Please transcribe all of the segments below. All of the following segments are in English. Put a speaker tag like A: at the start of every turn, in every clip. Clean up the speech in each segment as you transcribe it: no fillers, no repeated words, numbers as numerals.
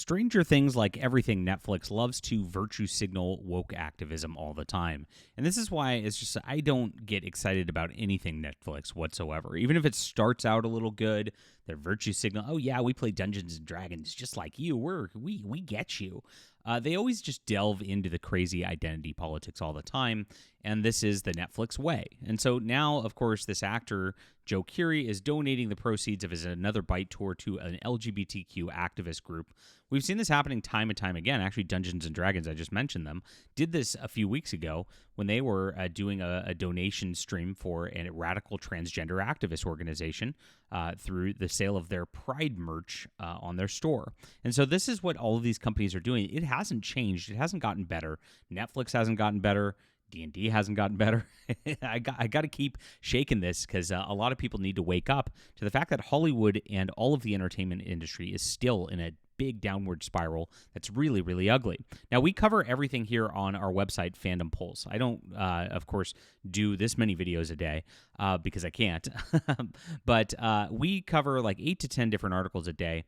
A: Stranger Things, like everything Netflix, loves to virtue signal woke activism all the time. And this is why it's just, I don't get excited about anything Netflix whatsoever. Even if it starts out a little good, their virtue signal, oh yeah, we play Dungeons and Dragons just like you. We get you. They always just delve into the crazy identity politics all the time, and this is the Netflix way. And so now, of course, this actor, Joe Keery, is donating the proceeds of his Another Bite tour to an LGBTQ activist group. We've seen this happening time and time again. Actually, Dungeons & Dragons, I just mentioned them, did this a few weeks ago when they were doing a donation stream for a radical transgender activist organization through the sale of their Pride merch on their store. And so this is what all of these companies are doing. It hasn't changed. It hasn't gotten better. Netflix hasn't gotten better. D&D hasn't gotten better. I got to keep shaking this because a lot of people need to wake up to the fact that Hollywood and all of the entertainment industry is still in a big downward spiral that's really, really ugly. Now, we cover everything here on our website, Fandom Pulse. I don't, of course, do this many videos a day because I can't. But we cover like 8 to 10 different articles a day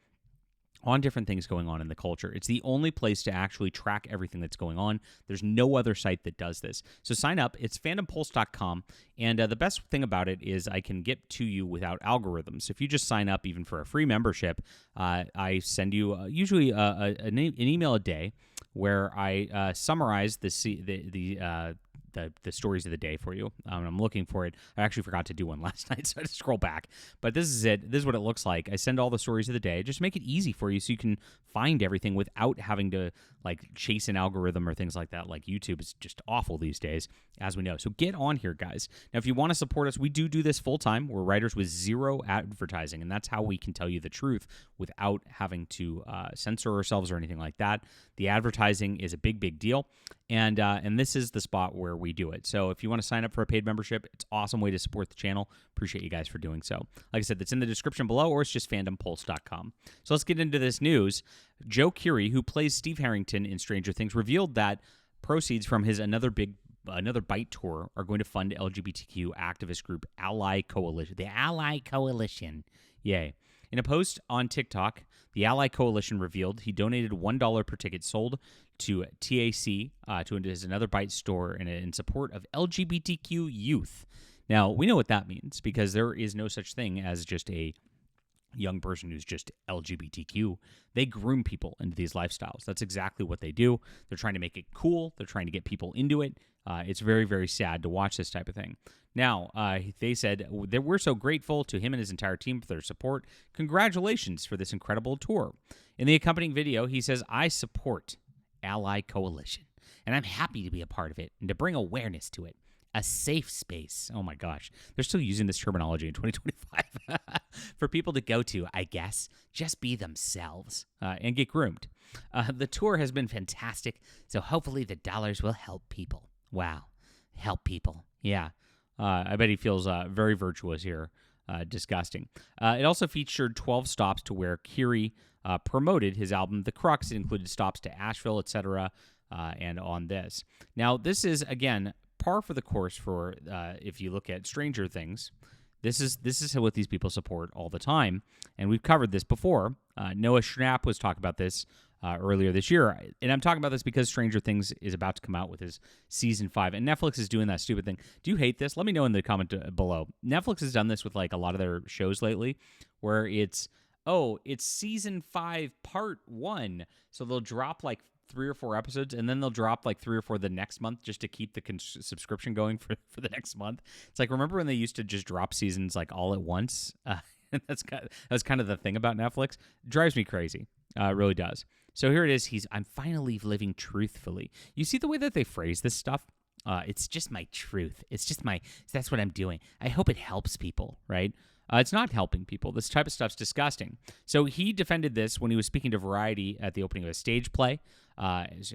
A: on different things going on in the culture. It's the only place to actually track everything that's going on. There's no other site that does this. So sign up. It's fandompulse.com. And the best thing about it is I can get to you without algorithms. If you just sign up even for a free membership, I send you usually an email a day where I summarize the stories of the day for you. I'm looking for it. I actually forgot to do one last night, so I had to scroll back. But this is it. This is what it looks like. I send all the stories of the day. Just make it easy for you so you can find everything without having to like chase an algorithm or things like that. Like YouTube is just awful these days, as we know. So get on here, guys. Now, if you want to support us, we do this full time. We're writers with zero advertising, and that's how we can tell you the truth without having to censor ourselves or anything like that. The advertising is a big, big deal, and this is the spot where we do it. So if you want to sign up for a paid membership, it's an awesome way to support the channel. Appreciate you guys for doing so. Like I said, that's in the description below, or it's just fandompulse.com. So let's get into this news. Joe Keery, who plays Steve Harrington in Stranger Things, revealed that proceeds from his Another Bite tour are going to fund LGBTQ activist group Ally Coalition. The Ally Coalition. Yay. In a post on TikTok, the Ally Coalition revealed he donated $1 per ticket sold to TAC, to his Another Bite store in support of LGBTQ youth. Now, we know what that means because there is no such thing as just a young person who's just LGBTQ. They groom people into these lifestyles. That's exactly what they do. They're trying to make it cool. They're trying to get people into it. It's very, very sad to watch this type of thing. Now, they said that we're so grateful to him and his entire team for their support. Congratulations for this incredible tour. In the accompanying video, he says, I support Ally Coalition, and I'm happy to be a part of it and to bring awareness to it. A safe space. Oh my gosh. They're still using this terminology in 2025 for people to go to, I guess. Just be themselves and get groomed. The tour has been fantastic, so hopefully the dollars will help people. Wow. Help people. Yeah. I bet he feels very virtuous here. Disgusting. It also featured 12 stops to where Keery promoted his album, The Crux. It included stops to Asheville, etc., and on this. Now, this is, again, par for the course for if you look at Stranger Things. This is what these people support all the time, and we've covered this before. Noah Schnapp was talking about this earlier this year, and I'm talking about this because Stranger Things is about to come out with his season 5, and Netflix is doing that stupid thing. Do you hate this? Let me know in the comment below. Netflix has done this with like a lot of their shows lately, where it's season 5 part 1, so they'll drop like 3 or 4 episodes, and then they'll drop like 3 or 4 the next month just to keep the subscription going for the next month. It's like, remember when they used to just drop seasons like all at once? That's kind of the thing about Netflix. It drives me crazy. It really does. So here it is. I'm finally living truthfully. You see the way that they phrase this stuff? It's just my truth. That's what I'm doing. I hope it helps people, right? It's not helping people. This type of stuff's disgusting. So he defended this when he was speaking to Variety at the opening of a stage play,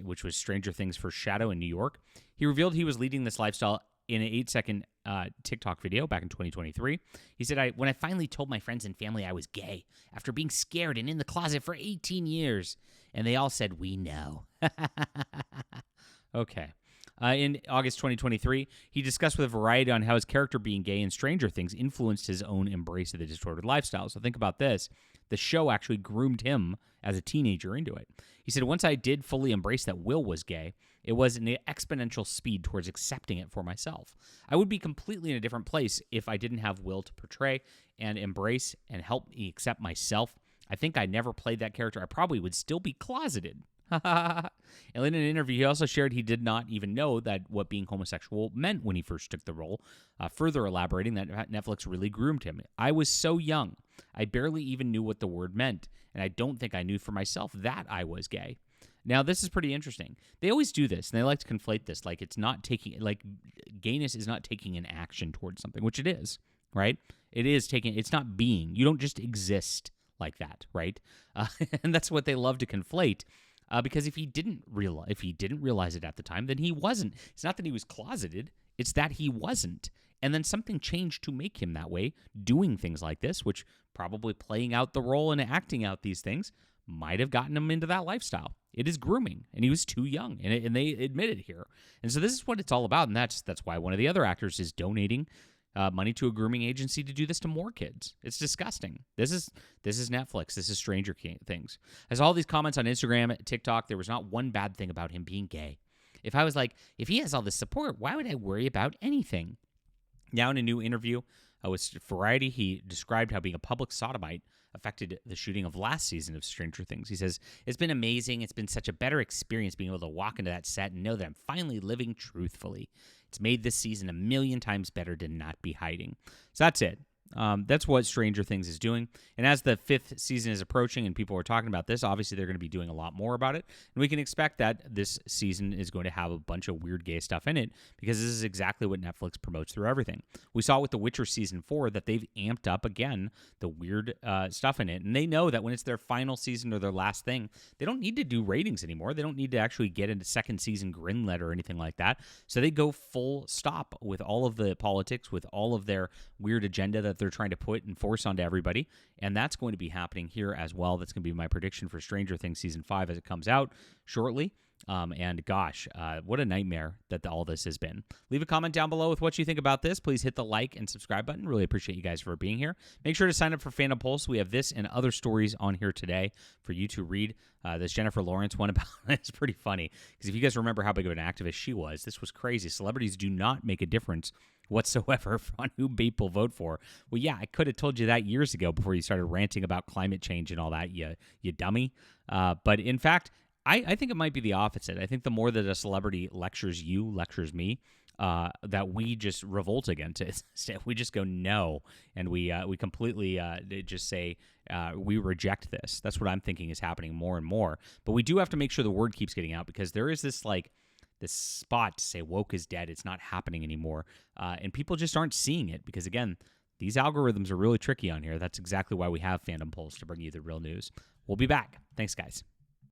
A: which was Stranger Things for Shadow in New York. He revealed he was leading this lifestyle in an 8-second TikTok video back in 2023. He said, when I finally told my friends and family I was gay after being scared and in the closet for 18 years, and they all said, we know. Okay. In August 2023, he discussed with Variety on how his character being gay in Stranger Things influenced his own embrace of the distorted lifestyle. So think about this. The show actually groomed him as a teenager into it. He said, once I did fully embrace that Will was gay, it was an exponential speed towards accepting it for myself. I would be completely in a different place if I didn't have Will to portray and embrace and help me accept myself. I think I never played that character. I probably would still be closeted. And in an interview, he also shared he did not even know that what being homosexual meant when he first took the role, further elaborating that Netflix really groomed him. I was so young. I barely even knew what the word meant, and I don't think I knew for myself that I was gay. Now, this is pretty interesting. They always do this, and they like to conflate this, like it's not taking, like gayness is not taking an action towards something, which it is, right? It is taking, it's not being. You don't just exist like that, right? And that's what they love to conflate. Because if he didn't realize it at the time, then he wasn't. It's not that he was closeted; it's that he wasn't. And then something changed to make him that way, doing things like this, which probably playing out the role and acting out these things might have gotten him into that lifestyle. It is grooming, and he was too young, and they admit it here. And so this is what it's all about, and that's why one of the other actors is donating money to a grooming agency to do this to more kids. It's disgusting. This is Netflix. This is Stranger Things. I saw all these comments on Instagram, TikTok. There was not one bad thing about him being gay. If I was like, if he has all this support, why would I worry about anything? Now in a new interview with Variety, he described how being a public sodomite affected the shooting of last season of Stranger Things. He says, it's been amazing. It's been such a better experience being able to walk into that set and know that I'm finally living truthfully. It's made this season 1,000,000 times better to not be hiding. So that's it. That's what Stranger Things is doing. And as the 5th season is approaching and people are talking about this, obviously they're going to be doing a lot more about it. And we can expect that this season is going to have a bunch of weird gay stuff in it because this is exactly what Netflix promotes through everything. We saw with The Witcher Season 4 that they've amped up again the weird stuff in it. And they know that when it's their final season or their last thing, they don't need to do ratings anymore. They don't need to actually get into second season greenlit or anything like that. So they go full stop with all of the politics, with all of their weird agenda that they're trying to put and force onto everybody, and that's going to be happening here as well. That's going to be my prediction for Stranger Things Season 5 as it comes out shortly. And gosh, what a nightmare that all this has been. Leave a comment down below with what you think about this. Please hit the like and subscribe button. Really appreciate you guys for being here. Make sure to sign up for Fandom Pulse. We have this and other stories on here today for you to read. This Jennifer Lawrence one about it's pretty funny because if you guys remember how big of an activist she was, this was crazy. Celebrities do not make a difference whatsoever on who people vote for. Well, yeah, I could have told you that years ago before you started ranting about climate change and all that, you dummy. But in fact, I think it might be the opposite. I think the more that a celebrity lectures me, that we just revolt against it. We just go no, and we completely just say we reject this. That's what I'm thinking is happening more and more. But we do have to make sure the word keeps getting out because there is this this spot to say woke is dead. It's not happening anymore. And people just aren't seeing it because, again, these algorithms are really tricky on here. That's exactly why we have Fandom Pulse to bring you the real news. We'll be back. Thanks, guys.